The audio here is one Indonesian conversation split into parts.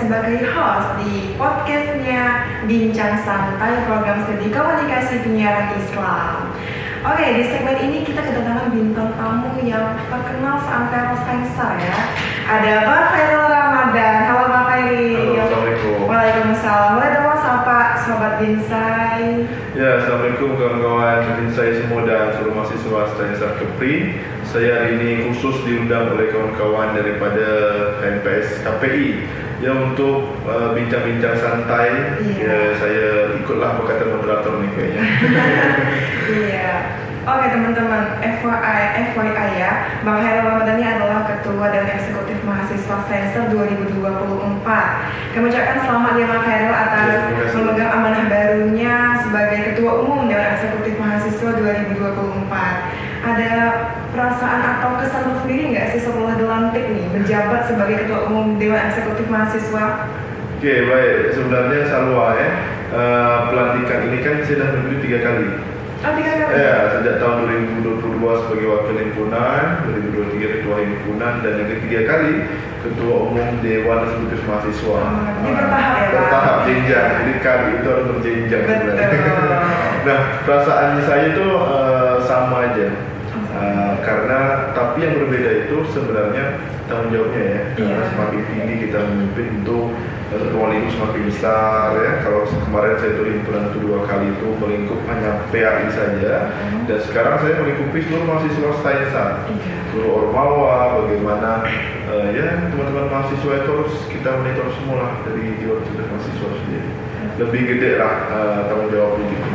sebagai host di podcastnya Bincang Santai program studi komunikasi penyiaran Islam. Oke, di segmen ini kita kedatangan bintang tamu yang terkenal seantero Sensor ya. Ada Pak Khairul Ramadan. Halo Pak Khairi. Halo, Assalamualaikum. Waalaikumsalam. Boleh dong sapa Sobat Binsai. Ya, Assalamualaikum kawan-kawan Binsai semua dan seluruh mahasiswa Sensor Kepri. Saya hari ini khusus diundang oleh kawan-kawan daripada MPS KPI ya untuk bincang-bincang santai. Ya, saya ikutlah berkata moderator nih kayaknya. Iya. Oke teman-teman, FYI ya, Bang Khairul Ramadan ini adalah Ketua dan Eksekutif Mahasiswa Sensor 2024. Kami ucapkan selamat ya Bang Khairul atas memegang amanah barunya sebagai Ketua Umum Dewan Eksekutif Mahasiswa 2024. Ada perasaan atau kesan sendiri nggak sih setelah dilantik nih menjabat sebagai Ketua Umum Dewan Eksekutif Mahasiswa? Oke, baik. Sebenarnya Salwa ya, pelantikan ini kan saya sudah memilih 3 kali. Oh, 3 kali? Ya, sejak tahun 2022 sebagai Wakil Himpunan, 2023 Ketua Himpunan, dan yang ketiga kali Ketua Umum Dewan Eksekutif Mahasiswa. Ini bertahap ya Pak? Bertahap jenjang, jadi kali itu harus berjenjang. Nah, perasaan saya itu sama aja. Karena tapi yang berbeda itu sebenarnya tanggung jawabnya ya. Karena semakin tinggi kita memimpin untuk ruang lingkup semakin besar ya. Kalau kemarin saya itu himpunan itu 2 kali itu melingkup hanya PAI saja, dan sekarang saya melingkupi seluruh mahasiswa Sensor, seluruh Ormawa, bagaimana ya teman-teman mahasiswa itu harus kita monitor semua lah dari Dewan Eksekutif Mahasiswa sendiri. Lebih gede lah tanggung jawabnya gitu.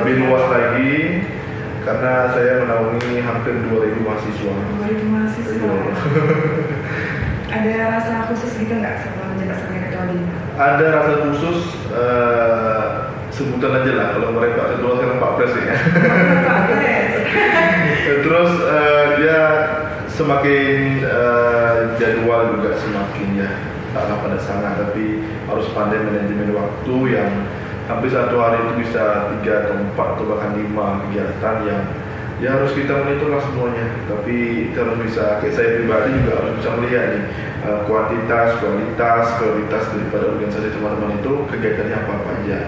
Lebih luas lagi. Karena saya menaungi hampir 2.000 mahasiswa. 2.000 mahasiswa. Ada rasa khusus gitu nggak setelah menjabat sebagai ketua BIM? Ada rasa khusus, sebutan aja lah. Kalau mereka Pak Ketua sekarang Pak Pres ya. Pak Pres. Terus dia semakin jadwal juga semakin ya tak pada sana, tapi harus pandai manajemen waktu yang hampir satu hari itu bisa 3 atau 4 atau bahkan 5 kegiatan yang ya harus kita monitor lah semuanya. Tapi kita harus bisa, kayak saya pribadi juga harus bisa melihat nih kuantitas, kualitas, prioritas daripada organisasi teman-teman itu kegiatannya apa aja.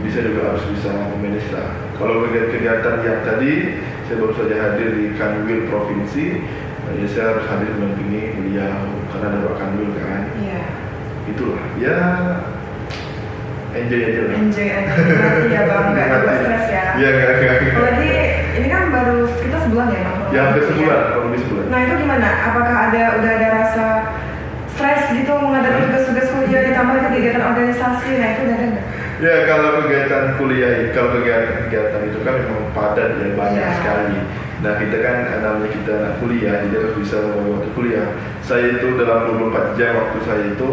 Jadi saya juga harus bisa memanage lah. Kalau kegiatan yang tadi saya baru saja hadir di Kanwil Provinsi, ya saya harus hadir mendampingi beliau karena ada Pak Kanwil kan. Iya. Itulah ya. Enjoy aja lah. Enjoy aja, berarti ya Bang, nggak juga stres ya? Iya, nggak. Apalagi ini kan baru kita sebulan ya Bang? Ya hampir sebulan, kurang lebih sebulan. Nah itu gimana? Apakah udah ada rasa stres gitu menghadapi tugas-tugas kuliah ditambah kegiatan organisasi? Nah itu udah ada nggak? Ya kalau kegiatan kuliah, kalau kegiatan itu kan memang padat ya, banyak sekali. Nah kita kan namanya kita anak kuliah, jadi harus bisa membagi waktu kuliah. Saya itu dalam 24 jam waktu saya itu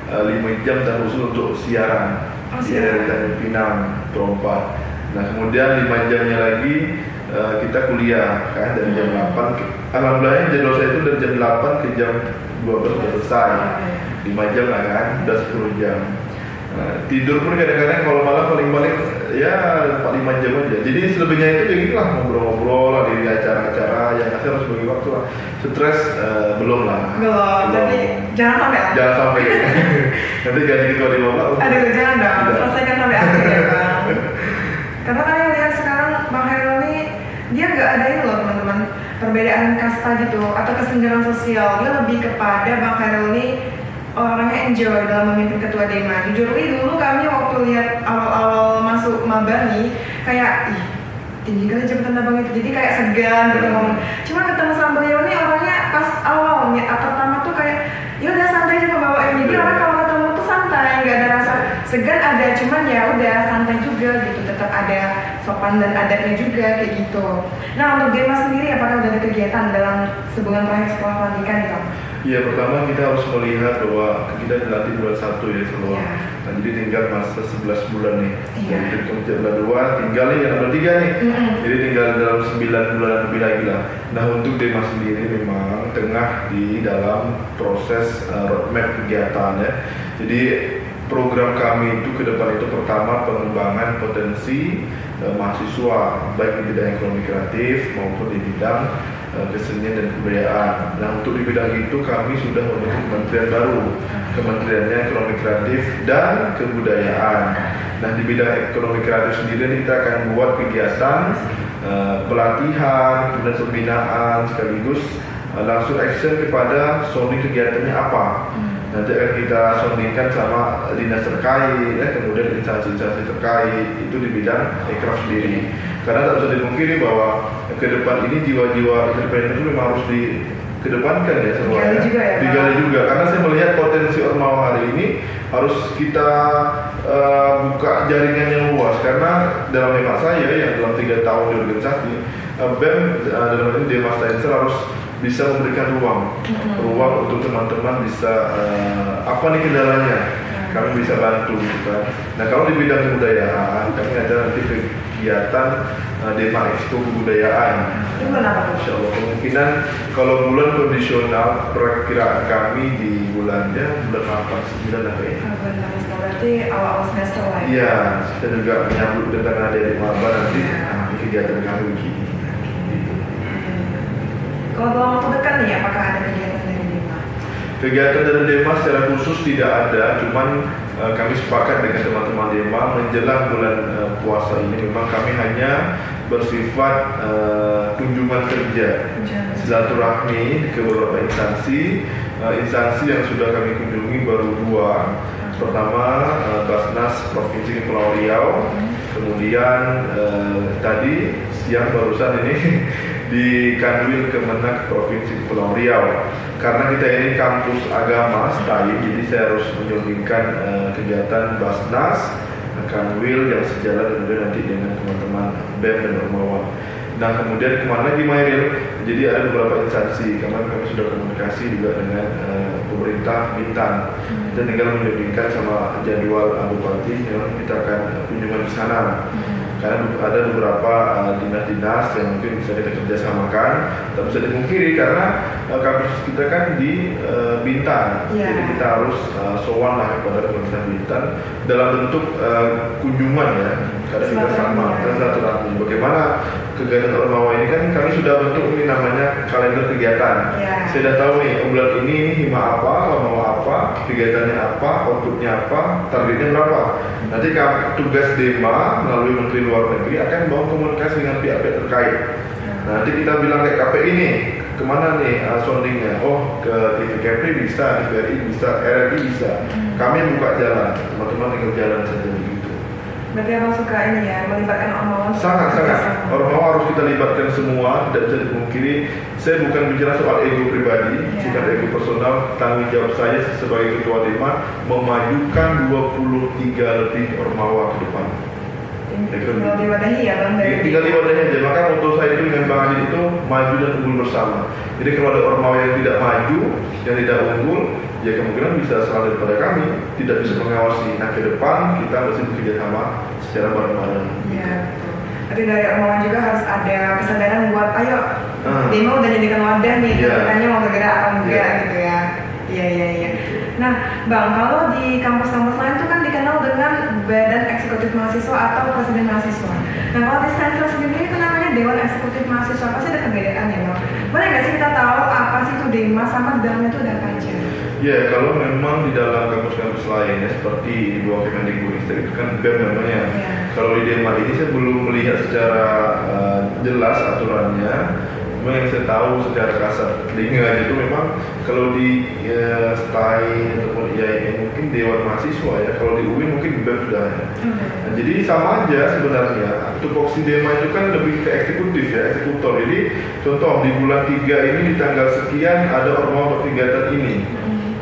5 jam dan khusus untuk siaran. Dari Pinang, Perompak. Nah kemudian 5 jamnya lagi kita kuliah kan dari jam 8. Alhamdulillah jadwal saya itu dari jam 8 ke jam 12 sudah selesai. 5 jam lah kan, udah 10 jam. Tidur pun kadang-kadang kalau malam paling-paling ya 4-5 jam aja. Jadi selebihnya itu ya gitulah, ngobrol-ngobrol lah di acara-acara yang saya harus bagi waktu lah. Stres belum lah. Belum. Jadi jangan sampai lah. Jangan sampai. Nanti ganti ketua di bawah. Aduh jangan dong. Selesaikan sampai akhir ya Bang. Karena kalian lihat sekarang Bang Khairul ini dia nggak ada ini loh teman-teman, perbedaan kasta gitu atau kesenjangan sosial. Dia lebih kepada Bang Khairul ini orangnya enjoy dalam memimpin ketua Dema. Jujur dulu kami waktu lihat awal-awal masuk maba nih kayak tinggi kali jabatan abang itu, jadi kayak segan gitu ngomong. Cuma ketemu sama beliau nih orangnya pas awal pertama tuh kayak ya udah santai aja pembawa ini. Jadi orang kalau ketemu tuh santai, nggak ada rasa segan, ada cuman ya udah santai juga gitu, tetap ada sopan dan adatnya juga kayak gitu. Nah untuk Dema sendiri apakah udah ada kegiatan dalam sebulan terakhir setelah pelantikan gitu? Iya, pertama kita harus melihat bahwa kita dilatih bulan 1 ya semua. Nah, jadi tinggal masa 11 bulan nih. Jadi kemudian bulan 2 tinggal nih, bulan 3 nih. Jadi tinggal dalam 9 bulan lebih lagi lah. Nah, untuk Dema sendiri memang tengah di dalam proses roadmap kegiatan ya. Jadi program kami itu ke depan itu pertama pengembangan potensi mahasiswa baik di bidang ekonomi kreatif maupun di bidang kesenian dan kebudayaan. Nah, untuk di bidang itu kami sudah membentuk kementerian baru, kementeriannya ekonomi kreatif dan kebudayaan. Nah, di bidang ekonomi kreatif sendiri kita akan buat kegiatan pelatihan, kemudian pembinaan sekaligus langsung action kepada sounding kegiatannya apa. Nanti akan kita soundingkan sama dinas terkait, kemudian instansi-instansi terkait itu di bidang ekraf sendiri. Karena tak bisa dipungkiri bahwa ke depan ini jiwa-jiwa entrepreneur itu memang harus dikedepankan ya semua. Digali juga ya, digali juga. Karena saya melihat potensi Ormawa hari ini harus kita buka jaringan yang luas. Karena dalam hemat saya yang dalam 3 tahun di organisasi, BEM dalam ini Demas Tensor harus bisa memberikan ruang untuk teman-teman bisa apa nih kendalanya, kami bisa bantu kan. Nah, kalau di bidang kebudayaan kami ada nanti kegiatan Dema Expo Kebudayaan. Itu bulan apa tuh? Insya Allah kemungkinan kalau bulan kondisional perkiraan kami di bulannya bulan 8, 9 apa ya? Bulan Agustus, berarti awal-awal semester lah ya? Iya, kita juga menyambut dengan adik-adik maba nanti kegiatan kami begini. Kalau dalam waktu dekat nih, apakah ada kegiatan dari Dema? Kegiatan dari Dema secara khusus tidak ada, cuman kami sepakat dengan teman-teman Dema menjelang bulan puasa ini memang kami hanya bersifat kunjungan kerja, silaturahmi ke beberapa instansi yang sudah kami kunjungi baru 2. Pertama Basnas Provinsi Kepulauan Riau, kemudian tadi siang barusan ini di Kanwil Kemenak Provinsi Kepulauan Riau. Karena kita ini kampus agama STAI, jadi saya harus menyumbangkan kegiatan Basnas, Kanwil yang sejalan kemudian nanti dengan teman-teman BEM dan Ormawa. Nah, kemudian kemana lagi Mairil? Jadi ada beberapa instansi, kemarin kami sudah komunikasi juga dengan pemerintah Bintan. Dan tinggal menyumbangkan sama jadwal Bupati, memang kita akan kunjungan ke sana. Karena ada beberapa dinas-dinas yang mungkin bisa kita kerjasamakan, tak bisa dipungkiri karena kampus kita kan di Bintan, jadi kita harus sowan lah kepada pemerintah Bintan dalam bentuk kunjungan ya, karena kita sama dan silaturahmi. Bagaimana kegiatan Ormawa ini kan kami sudah bentuk ini namanya kalender kegiatan. Saya sudah tahu nih bulan ini hima apa, Ormawa apa, kegiatannya apa, outputnya apa, targetnya berapa. Nanti tugas Dema melalui Menteri Luar Negeri akan membangun komunikasi dengan pihak-pihak terkait. Nanti kita bilang kayak KPI ini kemana nih soundingnya? Oh, ke TVKP bisa, TVRI bisa, RRI bisa. Kami buka jalan, teman-teman tinggal jalan saja begitu. Berarti abang suka ini ya, melibatkan Ormawa? Sangat. Ormawa harus kita libatkan semua, tidak bisa dipungkiri. Saya bukan bicara soal ego pribadi, bukan ego personal. Tanggung jawab saya sebagai Ketua Dema memajukan 23 lebih Ormawa ke depan. Tinggal diwadahi ya Bang? Tinggal diwadahi aja. Maka untuk saya itu dengan Bang Adit itu maju dan unggul bersama. Jadi kalau ada Ormawa yang tidak maju, yang tidak unggul, ya kemungkinan bisa salah daripada kami, tidak bisa mengawasi. Nah, ke depan kita mesti bekerja sama secara bareng-bareng. Iya, betul. Tapi dari Ormawa juga harus ada kesadaran buat, ayo Dema udah jadikan wadah nih, katanya mau bergerak apa enggak gitu ya. Iya. Nah, Bang, kalau di kampus-kampus lain itu kan dikenal dengan Badan Eksekutif Mahasiswa atau Presiden Mahasiswa. Nah, kalau di Stanford sendiri itu namanya Dewan Eksekutif Mahasiswa, pasti ada perbedaan ya, Bang? Boleh nggak sih kita tahu apa sih itu Dema sama dalamnya itu ada apa aja? Ya, kalau memang di dalam kampus-kampus lain ya seperti di bawah Kemendikbudristek itu kan BEM namanya. Kalau di Dema ini saya belum melihat secara jelas aturannya. Memang yang saya tahu secara kasar telinga itu memang kalau di STAI ataupun IAIN mungkin Dewan Mahasiswa ya, kalau di UI mungkin BEM sudah ada. Nah, jadi sama aja sebenarnya. Tupoksi Dema itu kan lebih ke eksekutif ya, eksekutor. Jadi contoh di bulan 3 ini di tanggal sekian ada Ormawa kegiatan ini.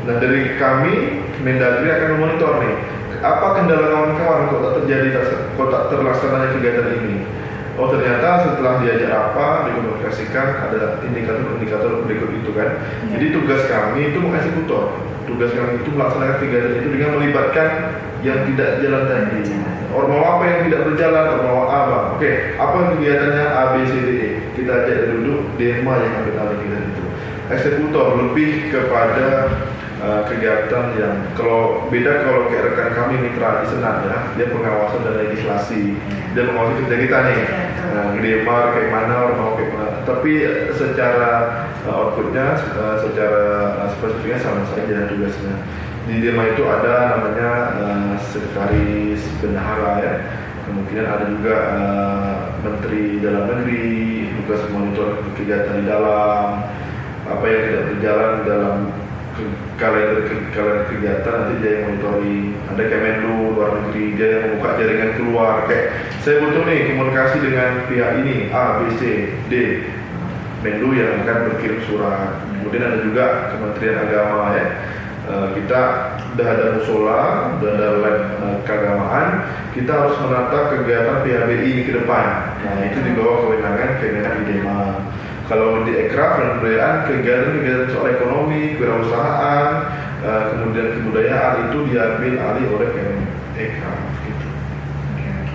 Nah, dari kami Mendagri akan memonitor nih apa kendala kawan-kawan kok tak terjadi, kok tak terlaksananya kegiatan ini. Oh, ternyata setelah diajak apa, dikomunikasikan ada indikator-indikator berikut itu kan. Jadi tugas kami itu mengeksekutor. Tugas kami itu melaksanakan kegiatan itu dengan melibatkan yang tidak jalan tadi. Ormawa apa yang tidak berjalan, Ormawa A, Bang. Oke, apa kegiatannya A, B, C, D, E. Kita ajak dulu Dema yang ambil alih kegiatan itu. Eksekutor lebih kepada kegiatan yang kalau kayak rekan kami mitra di Senat ya, dia pengawasan dan legislasi, dia mengawasi kerja kita nih. Nah, Gdemar kayak mana, Ormawa kayak mana. Tapi secara outputnya, secara spesifiknya sama saja tugasnya. Di Dema itu ada namanya sekretaris bendahara ya. Kemungkinan ada juga menteri dalam negeri, tugas monitor kegiatan di dalam, apa yang tidak berjalan dalam kalender kegiatan nanti dia yang monitoring. Ada Kemenlu luar negeri, dia yang membuka jaringan keluar. Kayak saya butuh nih komunikasi dengan pihak ini A, B, C, D. Menlu yang akan berkirim surat. Kemudian ada juga Kementerian Agama ya. Kita sudah ada musola, sudah ada lab keagamaan. Kita harus menata kegiatan PHBI ini ke depan. Nah itu di bawah kewenangan Kemenhan Idema. Kalau di Ekraf dan kebudayaan, kegiatan soal ekonomi, kewirausahaan, kemudian kebudayaan itu diambil alih oleh Ekraf. Gitu.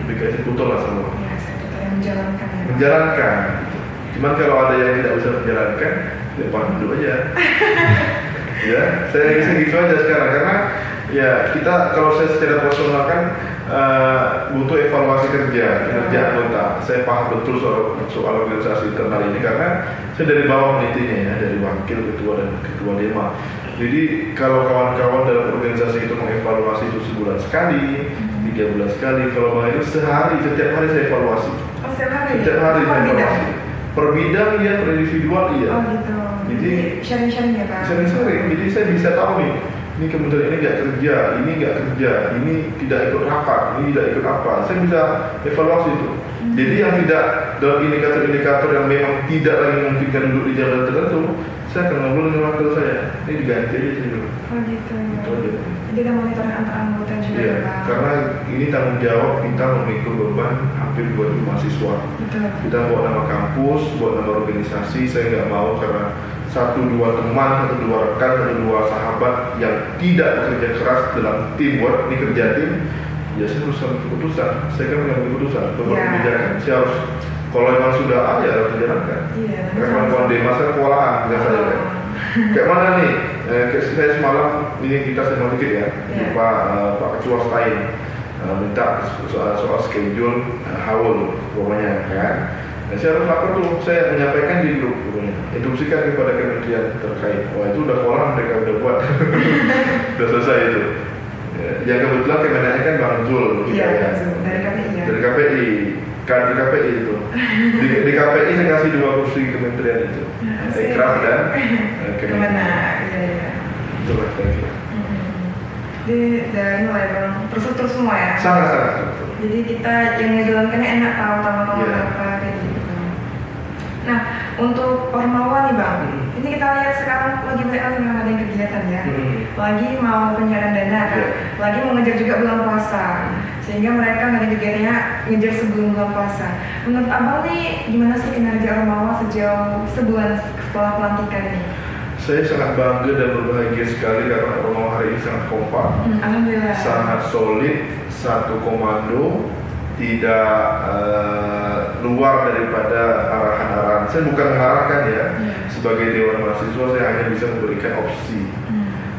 Lebih kayak putar lah semua. Ya, saya yang menjalankan. Ya, menjalankan. Cuman kalau ada yang tidak bisa menjalankan, ya pandu aja. Ya, saya gitu aja sekarang karena ya kita kalau saya secara personal kan butuh evaluasi kerja anggota. Saya paham betul soal organisasi internal ini karena saya dari bawah menitinya ya, dari wakil ketua dan ketua Dema. Jadi kalau kawan-kawan dalam organisasi itu mengevaluasi itu sebulan sekali, 3 bulan sekali. Kalau Bang itu sehari, setiap hari saya evaluasi. Oh, setiap hari? Setiap hari saya evaluasi. Per bidang iya, per individual iya. Oh gitu. Jadi sharing-sharing ya Pak? Sharing-sharing, jadi saya bisa tahu nih, ini kementerian ini nggak kerja, ini nggak kerja, ini tidak ikut rapat, ini tidak ikut apa. Saya bisa evaluasi itu. Jadi yang tidak dalam indikator-indikator yang memang tidak lagi memungkinkan duduk di jabatan tertentu, saya akan ngobrol dengan wakil saya. Ini diganti aja sih dulu. Oh gitu. Itu aja. Jadi ada monitoring antar anggota juga Iya, ya Pak? karena ini tanggung jawab kita memikul beban hampir 20 mahasiswa. Betul. Kita buat nama kampus, buat nama organisasi. Saya nggak mau karena 1-2 teman, 1-2 rekan, 1-2 sahabat yang tidak bekerja keras dalam teamwork, ini kerja tim, ya saya harus ambil keputusan. Saya kan mengambil keputusan, membuat kebijakan. Saya harus, kalau memang sudah ada, ya harus dijalankan. Iya. Kawan-kawan Dema saya kewalahan, nggak saya kan. Kayak mana nih? Saya semalam ini kita sama dikit ya, Pak Ketua Stain minta soal schedule haul pokoknya kan. Nah, saya harus lapor tuh, saya menyampaikan di grup pokoknya, instruksikan kepada kementerian terkait. Wah itu udah kolam mereka udah buat, udah selesai itu. Ya kebetulan kemenannya kan Bang Zul, iya, ya. dari KPI ya. Dari KPI, kan di KPI itu. Di KPI saya kasih 2 kursi kementerian itu, Ekraf dan Kemenang. Iya. Itulah saya kira. Jadi dari mulai terstruktur semua ya. Sangat. Jadi kita yang menjalankannya enak tahu apa kayak gitu. Nah untuk Ormawa nih Bang, ini kita lihat sekarang lagi banyak ada kegiatan ya. Lagi mau pencarian dana kan, lagi mau ngejar juga bulan puasa. Sehingga mereka ngadain kegiatannya ngejar sebelum bulan puasa. Menurut Abang nih gimana sih kinerja Ormawa sejauh sebulan setelah pelantikan ini? Saya sangat bangga dan berbahagia sekali karena Ormawa hari ini sangat kompak, Alhamdulillah. sangat solid, satu komando, tidak luar daripada arahan-arahan. Saya bukan mengarahkan ya, sebagai Dewan Mahasiswa saya hanya bisa memberikan opsi.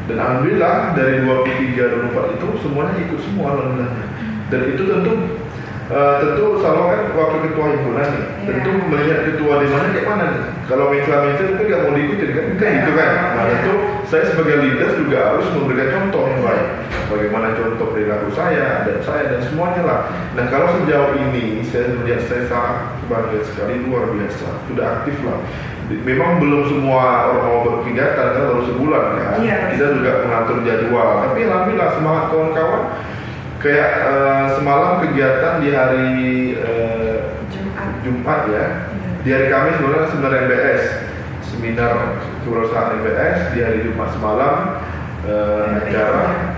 Dan alhamdulillah dari 23-24 itu semuanya ikut semua alhamdulillah. Dan itu tentu selalu kan waktu ketua himpunan nih, tentu melihat ketua di mana kayak mana nih. Kalau mitra-mitra itu nggak mau diikutin kan, gitu kan. Nah tentu saya sebagai leader juga harus memberikan contoh yang baik. Bagaimana contoh perilaku saya, adat saya dan semuanya lah. Nah kalau sejauh ini saya melihat saya sangat bangga sekali, luar biasa, sudah aktif lah. Memang belum semua orang mau berkegiatan kan baru sebulan kan. Kita juga mengatur jadwal. Tapi alhamdulillah semangat kawan-kawan. Kayak semalam kegiatan di hari Jumat ya. Di hari Kamis sebenarnya seminar MBS, seminar kewirausahaan MBS. Di hari Jumat semalam acara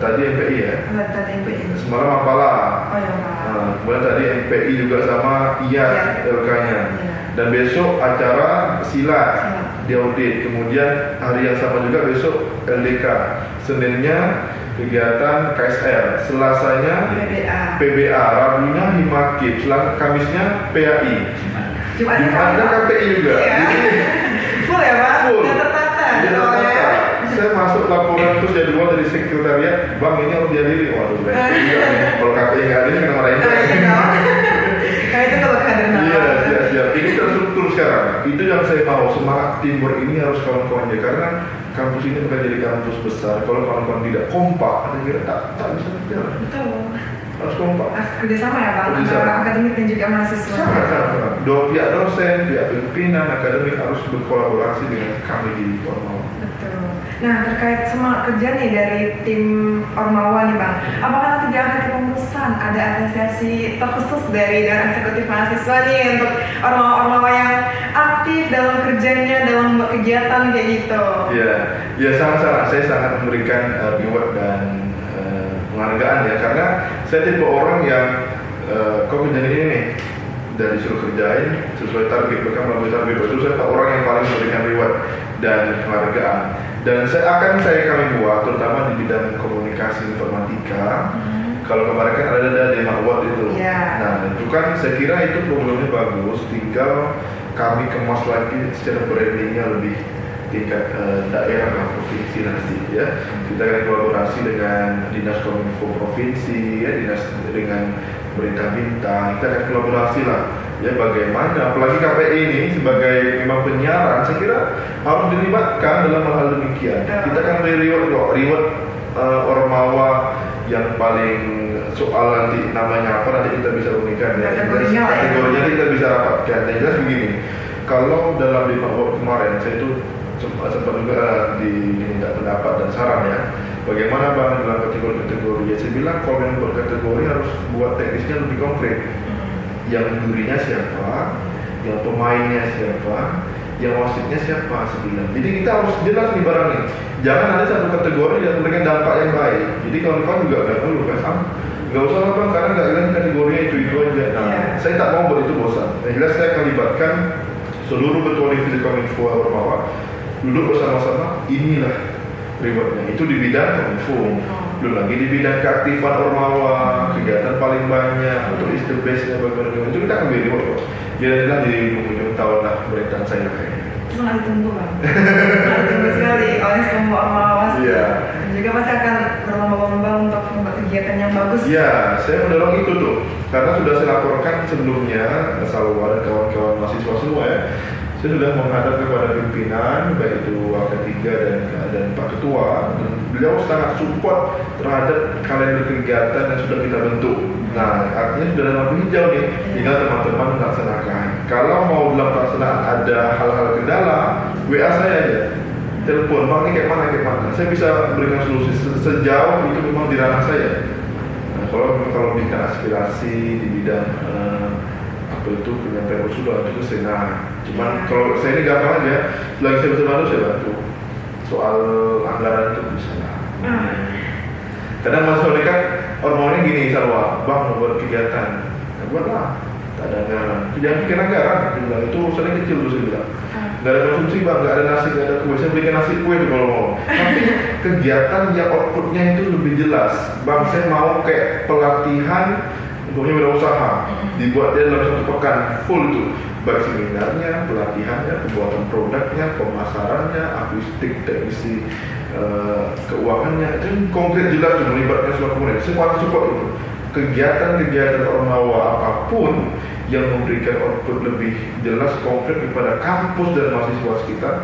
tadi MPI ya. Semalam apalah. Kemudian tadi MPI juga sama IAS LK-nya. Dan besok acara silat diaudit. Kemudian hari yang sama juga besok LDK. Seninnya kegiatan KSR, Selasanya PBA, Rabunya Himakib, Kamisnya PAI, Jumatnya KPI juga. Full ya Pak? Full. Udah tertata. Saya masuk laporan itu jadwal dari sekretariat, Bang ini harus dihadiri. Waduh, kalau KPI nggak hadir kena marahin. Karena itu kalau kehadiran ini terstruktur sekarang. Itu yang saya mau, semangat teamwork ini harus kawan-kawannya, karena kampus ini bukan jadi kampus besar. Kalau kawan-kawan tidak kompak, saya kira tak bisa berjalan. Betul. Harus kompak. Harus kerjasama ya bang, Kerjasama. antara akademik dan juga mahasiswa. Sangat. Dua pihak dosen, pihak pimpinan, akademik harus berkolaborasi dengan kami di Ormawa. Betul. Nah terkait semangat kerja nih dari tim Ormawa nih bang, apakah nanti di akhir kepengurusan ada apresiasi terkhusus dari eksekutif mahasiswa nih untuk Ormawa yang aktif dalam kerjanya, dalam membuat kegiatan kayak gitu? Ya sangat-sangat. Saya sangat memberikan reward dan penghargaan ya, karena saya tipe orang yang kok kerjaan ini nih dari suruh kerjain sesuai target, bahkan melalui target itu saya orang yang paling memberikan reward dan penghargaan. Dan kami buat terutama di bidang komunikasi informatika. Kalau kemarin kan ada Dema Award itu. Nah itu kan saya kira itu programnya bagus, tinggal kami kemas lagi secara brandingnya lebih tingkat daerah dan provinsi nanti ya. Kita akan kolaborasi dengan Dinas Kominfo Provinsi ya, dengan pemerintah bintang. Kita akan kolaborasi lah ya, bagaimana apalagi KPI ini sebagai memang penyiaran, saya kira harus dilibatkan dalam hal demikian. Kita akan beri reward Ormawa yang paling soal nanti namanya apa nanti kita bisa unikan ya. Kategorinya kita bisa rapatkan. Yang jelas begini, kalau dalam Dema Award kemarin saya itu sempat juga diminta pendapat dan saran ya, bagaimana bang dalam kategori ya. Saya bilang kalau yang buat kategori harus buat teknisnya lebih konkret, yang jurinya siapa, yang pemainnya siapa, yang wasitnya siapa, sebilang. Jadi kita harus jelas nih barang ini, jangan ada satu kategori yang memberikan dampak yang baik. Jadi kawan-kawan juga nggak perlu kan sama, nggak usah lah bang karena nggak jelas kategorinya itu aja. Nah, saya tak mau buat itu bosan. Yang jelas saya akan libatkan seluruh ketua divisi Kominfo Ormawa, duduk bersama-sama, inilah rewardnya. Itu di bidang Kominfo. Belum lagi di bidang keaktifan Ormawa, kegiatan paling banyak, untuk is the best-nya bagaimana itu kita akan beri reward. Jadilah di ujung tahun lah pemerintahan saya kayaknya. Sangat ditunggu bang, sangat ditunggu sekali oleh semua Ormawa. Dan juga pasti akan berlomba-lomba untuk membuat kegiatan yang bagus. Iya, saya mendorong itu tuh, karena sudah saya laporkan sebelumnya, Salwa dan kawan-kawan mahasiswa semua ya. Saya sudah menghadap kepada pimpinan, baik itu AK3 dan Pak Ketua, dan beliau sangat support terhadap kalender kegiatan yang sudah kita bentuk. Nah, artinya sudah ada lampu hijau nih, tinggal teman-teman melaksanakan. Kalau mau dalam pelaksanaan ada hal-hal kendala, WA saya aja, telepon, bang ini kayak mana. Saya bisa berikan solusi sejauh itu memang di ranah saya. Nah, kalau berikan aspirasi di bidang apa itu penyampaian usul itu senang. Cuman kalau saya ini gampang aja, selagi saya bisa bantu saya bantu. Soal anggaran itu bisa lah. Kadang mahasiswa kan Ormawa gini, Salwa, bang mau buat kegiatan, nah, buatlah, tak ada anggaran. Jangan pikir anggaran, bilang itu urusannya kecil tuh saya bilang. Gak ada konsumsi bang, gak ada nasi, gak ada kue. Saya berikan nasi kue tuh kalau mau. Tapi kegiatan yang outputnya itu lebih jelas. Bang saya mau kayak pelatihan untuknya wirausaha, dibuat dia dalam satu pekan full itu, baik seminarnya, pelatihannya, pembuatan produknya, pemasarannya, akustik, teknisi, keuangannya, itu konkret jelas tuh melibatkan semua komunitas. Semua support itu. Kegiatan-kegiatan Ormawa apapun yang memberikan output lebih jelas konkret kepada kampus dan mahasiswa sekitar,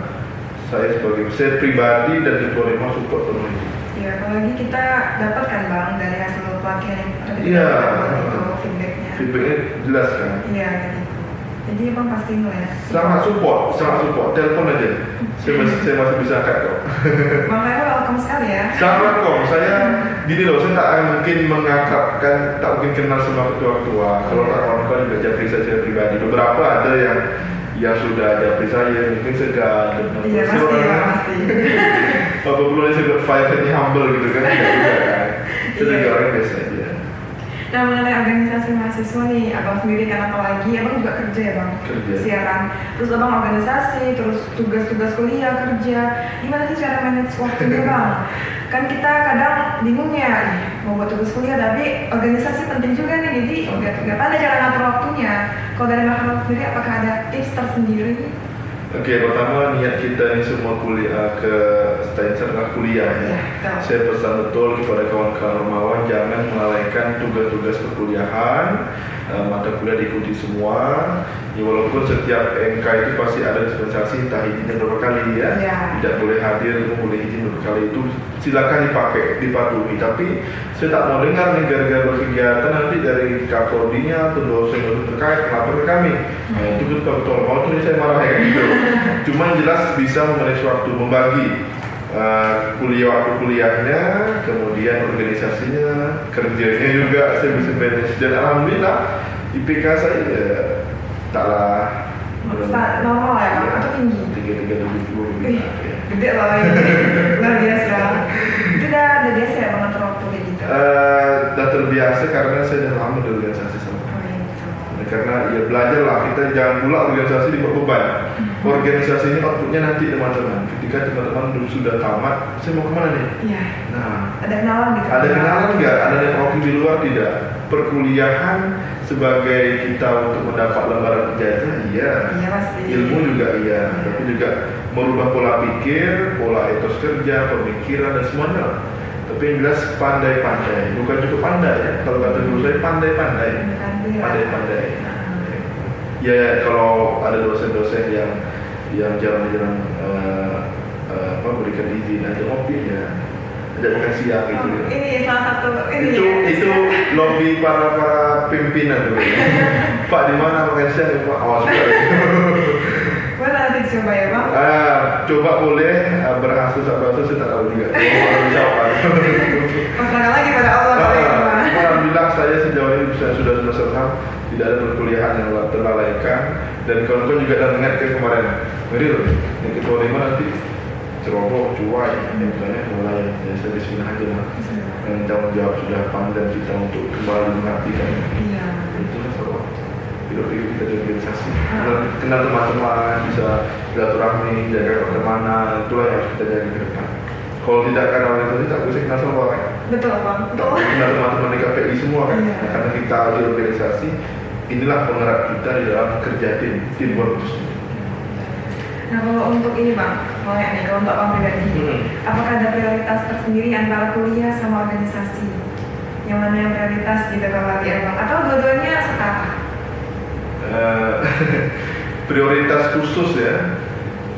saya pribadi dan ketua Dema support penuh itu. Ya, apalagi kita dapatkan bang dari hasil pelatihan yang ada di feedbacknya. Feedbacknya jelas kan? Iya, gitu. Jadi bang pasti ya. Sangat support, telepon aja. Saya masih bisa angkat kok. Bang Khairul welcome sekali ya. Sangat welcome. Saya gini loh, saya tak mungkin mengakrabkan, tak mungkin kenal semua ketua-ketua. Kalau tak kawan-kawan juga japri saya pribadi. Beberapa ada yang sudah japri saya, mungkin segan. Iya pasti. Apa perlu saya buat file humble gitu kan? Tidak juga kan. Saya juga orang biasa aja. Nah mengenai organisasi mahasiswa nih, abang sendiri kan apalagi, abang juga kerja ya bang? Kerja. Siaran, terus abang organisasi, terus tugas-tugas kuliah, kerja. Gimana sih cara manage waktunya bang? Kan kita kadang bingung ya, mau buat tugas kuliah tapi organisasi penting juga nih, jadi nggak pandai cara ngatur waktunya. Kalau dari Bang Khairul sendiri, apakah ada tips tersendiri? Oke, pertama niat kita ini semua kuliah ke Steinser adalah kuliah ya. Iya, betul. Saya pesan betul kepada kawan-kawan Romawan jangan melalaikan tugas-tugas perkuliahan, mata kuliah diikuti semua. Ya, walaupun setiap MK itu pasti ada dispensasi, entah izinnya berapa kali ya. Iya. Tidak boleh hadir, boleh izin berapa kali itu silakan dipakai, dipatuhi. Tapi saya tak mau dengar nih gara-gara berkegiatan nanti dari Kaprodinya atau dosen-dosen terkait melapor ke kami. Nah, itu betul-betul mau tuh saya marah ya gitu. Cuman jelas bisa memanage waktu, membagi waktu kuliahnya, kemudian organisasinya, kerjanya juga saya bisa manage. Dan alhamdulillah IPK saya taklah Normal ya Bang, atau tinggi? 3,7 Ih, gede loh ini, luar biasa. Itu udah biasa ya Bang atur waktu kayak gitu? Udah terbiasa karena saya udah lama di organisasi sama. Oh gitu. Karena ya belajar lah, kita jangan pula organisasi dibuat beban. Organisasi ini outputnya nanti teman-teman. Ketika teman-teman sudah tamat, saya mau kemana nih? Iya. Nah, Ada kenalan gitu? ada kenalan nggak? Ada networking di luar tidak? Perkuliahan sebagai kita untuk mendapat lembaran ijazah, iya. Iya pasti. Ilmu juga iya, tapi juga merubah pola pikir, pola etos kerja, pemikiran dan semuanya. Tapi yang jelas pandai-pandai, bukan cukup pandai ya. Kalau kata guru saya pandai-pandai, pandai-pandai. Ya kalau ada dosen-dosen yang jarang-jarang berikan izin, ada ngopi ya, ada makan siang gitu. Oh, ini salah satu ini Itu lobby para pimpinan dulu ya. Pak di mana makan siang Pak? Awas Pak. Boleh nanti dicoba ya Bang? Coba boleh, berhasil tak berhasil saya tak tahu juga. Pasrahkan lagi pada Allah kalau itu Bang. Alhamdulillah saya sejauh ini sudah semester 6 tidak ada perkuliahan yang terlalaikan, dan kawan-kawan juga dah mengingatkan kemarin, ngeri loh, yang ketua 5 nanti ceroboh, cuai, misalnya mulai ya saya bismillah aja lah. Dan tanggung jawab sudah pandang kita untuk kembali mengabdikan. Iya. Itu lah soal hidup kita di organisasi. Kenal teman-teman, bisa silaturahmi, jaga kemana, itulah yang harus kita jaga ke depan. Kalau tidak karena organisasi tak bisa kenal sama orang. Betul Bang. Betul. Kenal teman-teman di KPI semua kan. Iya. Nah, karena kita di organisasi, inilah penggerak kita di dalam kerja teamwork itu sendiri. Nah kalau untuk ini Bang, mau ya nih, kalau untuk Bang pribadi, apakah ada prioritas tersendiri antara kuliah sama organisasi? Yang mana yang prioritas gitu kalau lagi Bang? Atau dua-duanya setara? Prioritas khusus ya.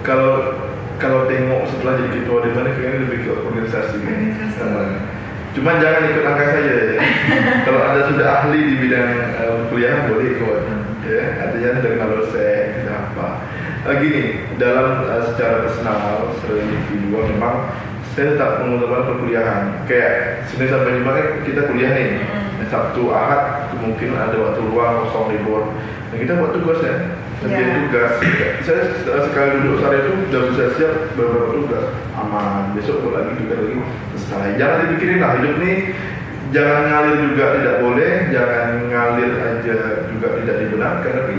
Kalau tengok setelah jadi ketua di mana kayaknya lebih ke organisasi. Cuman jangan ikut angka saja ya. Kalau Anda sudah ahli di bidang kuliah boleh ikut. Ya, artinya dari dosen tidak apa. Gini, dalam secara personal, secara individual memang saya tetap mengutamakan perkuliahan. Kayak Senin sampai Jumat kan kita kuliah nih. Sabtu, Ahad kemungkinan ada waktu luang, kosong, libur. Nah kita buat tugas ya. Kerjaan tugas. Saya sekali duduk sehari itu sudah bisa siap beberapa tugas. Aman. Besok buat lagi tugas lagi. Selesai. Jangan dipikirin lah hidup nih. Jangan ngalir juga tidak boleh. Jangan ngalir aja juga tidak dibenarkan. Tapi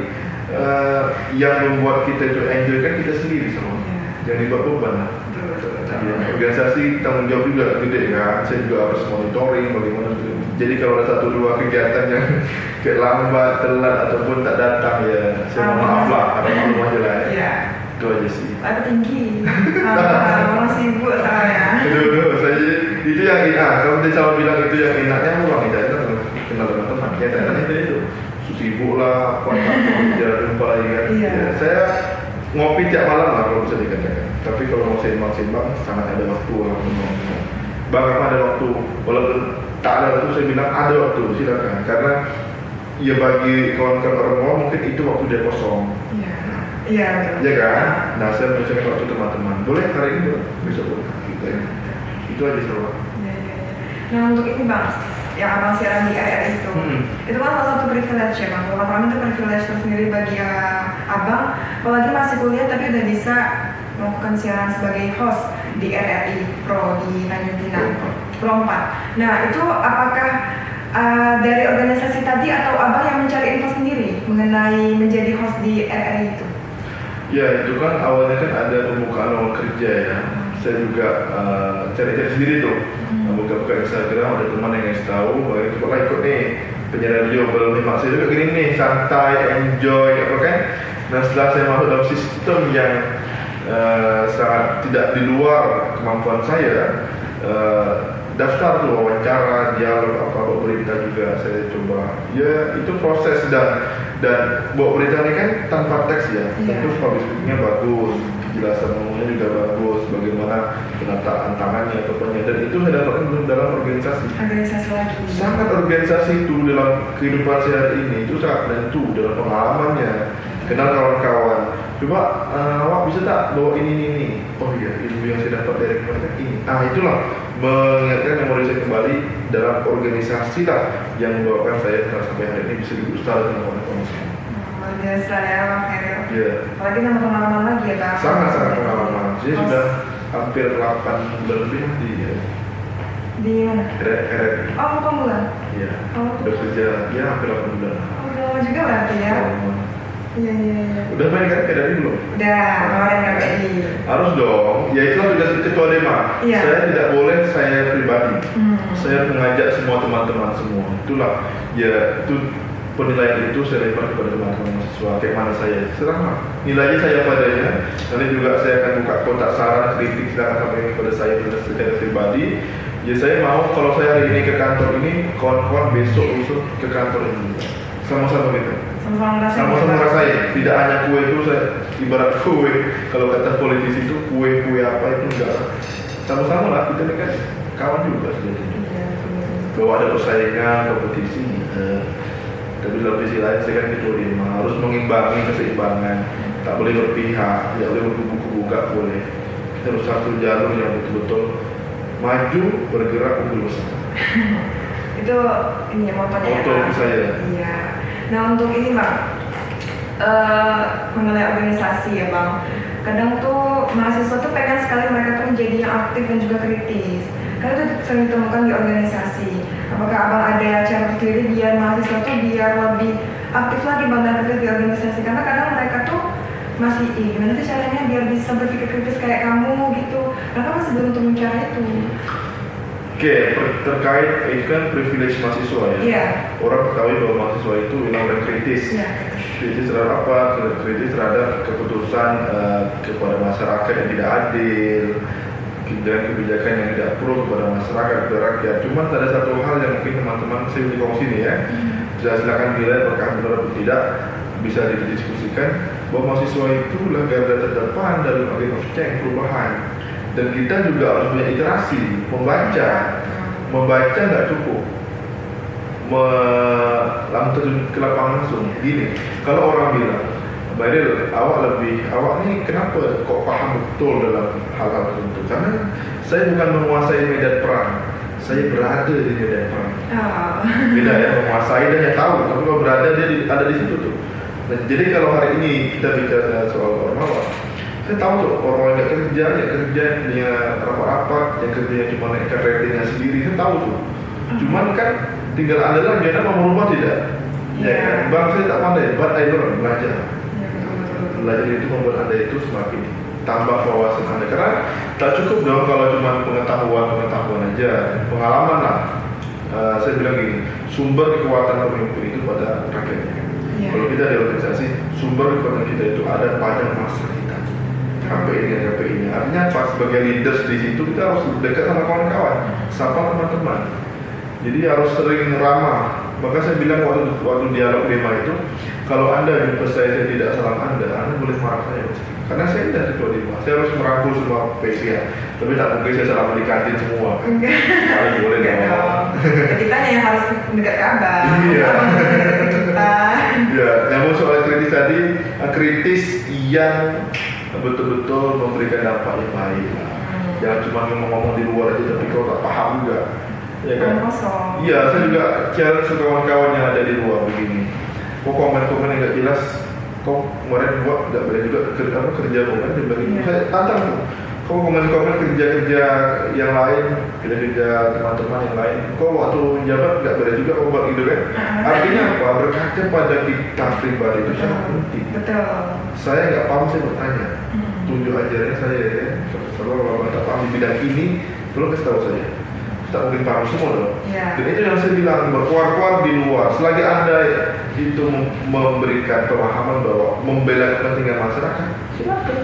yang membuat kita itu enjoy kan kita sendiri semua. Jangan dibuat beban lah. Organisasi tanggung jawab juga gede kan. Saya juga harus monitoring bagaimana. Jadi kalau ada 1-2 kegiatan yang kayak lambat, telat ataupun tak datang ya saya mohon maaf lah, harap maklum aja lah ya. Iya. Itu aja sih. Ada tinggi. Orang sibuk soalnya. Saya itu yang kalau dia selalu bilang itu yang enaknya orang tidak enak kenal teman-teman. Ya enaknya itu sibuk lah, jarang jumpa lagi kan. Iya. Ya, saya ngopi tiap malam lah kalau bisa dikatakan. Tapi kalau mau seimbang-seimbang sangat ada waktu lah. Bahkan ada waktu, walaupun tak ada waktu saya bilang ada waktu silakan. Karena ya bagi kawan-kawan orang tua mungkin itu waktu dia kosong. Iya. Iya betul. Ya kan? Nah saya mencoba waktu teman-teman. Boleh hari ini boleh, besok boleh. Gitu ya. Itu aja sama. Iya. Nah untuk ini Bang, yang abang siaran di RRI itu kan salah satu privilege ya Bang. Kalau kami itu privilege tersendiri bagi abang, apalagi masih kuliah tapi udah bisa melakukan siaran sebagai host di RRI Pro di Tanjung Pinang Pro 4. Nah itu apakah dari organisasi tadi atau abang yang mencari info sendiri mengenai menjadi host di RRI itu? Ya itu kan awalnya kan ada pembukaan lowongan kerja ya. Saya juga cari-cari sendiri tuh. Buka-buka Instagram ada teman yang ngasih tahu bahwa itu bakal ikut nih penyiar radio belum saya juga gini nih, santai, enjoy apa kan. Nah setelah saya masuk dalam sistem yang sangat tidak di luar kemampuan saya, daftar tuh wawancara, dialog apa berita juga saya coba. Ya itu proses dan buat berita ini kan tanpa teks ya, tentu public speaking-nya bagus, kejelasan ngomongnya juga bagus, bagaimana penataan tangannya atau dan itu saya dapatkan dalam organisasi. Organisasi lagi. Sangat organisasi itu dalam kehidupan saya hari ini itu sangat tentu dalam pengalamannya, kenal kawan-kawan. Coba awak bisa tak bawa ini. Oh iya, ilmu yang saya dapat dari mereka ini. Itulah mengingatkan memori saya kembali dalam organisasi lah yang membawakan saya sampai hari ini bisa diustar dengan kawan-kawan semua. Luar biasa ya Bang Heril. Iya. Apalagi nama pengalaman lagi ya Bang. Sangat pengalaman. Saya sudah hampir 8 bulan lebih di mana? RRI. Oh, 8 bulan? Iya. Oh, udah kerja, ya hampir 8 bulan. Oh, udah lama juga berarti ya? Iya. Udah main kan RRI belum? Udah, kemarin RRI. Harus dong, ya itulah tugas ketua DEMA. Iya. Saya tidak boleh saya pribadi. Saya mengajak semua teman-teman semua. Itulah, ya itu penilaian itu saya lempar kepada teman-teman mahasiswa. Kayak mana saya, serahlah. Nilainya saya padanya. Nanti juga saya akan buka kotak saran, kritik, silakan sampaikan kepada saya secara pribadi. Ya saya mau kalau saya hari ini ke kantor ini, kawan-kawan besok usut ke kantor ini. Sama-sama gitu. Sama-sama ngerasain. Tidak hanya kue itu saya ibarat kue. Kalau kata politisi itu kue apa itu enggak. Sama-sama lah kita ini kan kawan juga sejatinya. Bahwa ada persaingan, kompetisi. Tapi dalam sisi lain saya kan ketua DEMA harus mengimbangi keseimbangan. Tak boleh berpihak, tidak boleh berkubu-kubu, nggak boleh. Kita harus satu jalur yang betul-betul maju, bergerak, unggul bersama. Itu ini motonya ya, Moto saya. Iya. Nah untuk ini Bang, mengenai organisasi ya Bang, kadang tuh mahasiswa tuh pengen sekali mereka tuh menjadi yang aktif dan juga kritis. Karena itu sering ditemukan di organisasi. Apakah Abang ada cara sendiri biar mahasiswa tuh biar lebih aktif lagi Bang dan kritis di organisasi? Karena kadang mereka tuh masih gimana sih caranya biar bisa berpikir kritis kayak kamu gitu. Mereka masih belum tentu cara itu. Oke, terkait itu kan privilege mahasiswa ya. Iya. Orang ketahui bahwa mahasiswa itu orang kritis. Iya. Kritis terhadap apa? Kritis terhadap keputusan kepada masyarakat yang tidak adil, dan kebijakan yang tidak pro kepada masyarakat, kepada rakyat. Cuma ada satu hal yang mungkin teman-teman saya di kongsi ini ya. Silakan nilai apakah benar atau tidak, bisa didiskusikan bahwa mahasiswa itu adalah garda terdepan dalam agenda of change, perubahan. Dan kita juga harus punya iterasi, membaca nggak cukup, langsung ke lapangan langsung. Gini, kalau orang bilang, Mbak Eril, awak ini kenapa kok paham betul dalam hal-hal tertentu? Karena saya bukan menguasai medan perang, saya berada di medan perang. Beda ya, menguasai dan yang tahu, tapi kalau berada dia ada di situ tuh. Nah, jadi kalau hari ini kita bicara soal orang-orang, saya tahu tuh orang yang kerja dia rapat-rapat, yang kerjanya cuma naikkan ratingnya sendiri, saya tahu tuh. Cuman kan tinggal Anda lagi, Anda mau merubah tidak? Ya kan, bang saya tak pandai, but I learn, belajar. Belajar itu membuat Anda itu semakin tambah wawasan Anda. Karena tak cukup dong kalau cuma pengetahuan aja, pengalaman lah. Saya bilang gini, sumber kekuatan pemimpin itu pada rakyatnya. Kalau kita di organisasi, sumber kekuatan kita itu ada pada masa kita. KPI dan KPI-nya. Artinya pas sebagai leaders di situ kita harus dekat sama kawan-kawan, sapa teman-teman. Jadi harus sering ramah. Maka saya bilang waktu dialog DEMA itu, kalau Anda jumpa saya tidak salam Anda boleh marah saya. Karena saya tidak ketua DEMA, saya harus merangkul semua PSIA. Tapi tak mungkin saya salam di kantin semua. Paling boleh dong. Kita yang harus dekat ke Abang. Iya. Kita. Ya, nyambung soal kritis tadi, kritis yang betul-betul memberikan dampak yang baik. Jangan cuma ngomong-ngomong di luar aja tapi kau tak paham juga. Ya kan? Iya, saya juga challenge kawan-kawan yang ada di luar begini. Kok komen-komen yang gak jelas, kok kemarin buat gak boleh juga kerja komen dia bilang saya tantang tuh. Kok komen-komen kerja-kerja yang lain, kerja-kerja teman-teman yang lain, kok waktu jabat gak boleh juga kok buat gitu kan? Artinya apa? Berkaca pada kita pribadi itu sangat penting. Betul. Saya nggak paham, saya bertanya. Tunjuk ajarannya saya ya. Kalau tak paham di bidang ini, tolong kasih tahu saya. tak mungkin paham semua dong. Iya. Dan itu yang saya bilang, berkuar-kuar di luar. Selagi Anda itu memberikan pemahaman bahwa membela kepentingan masyarakat, silakan.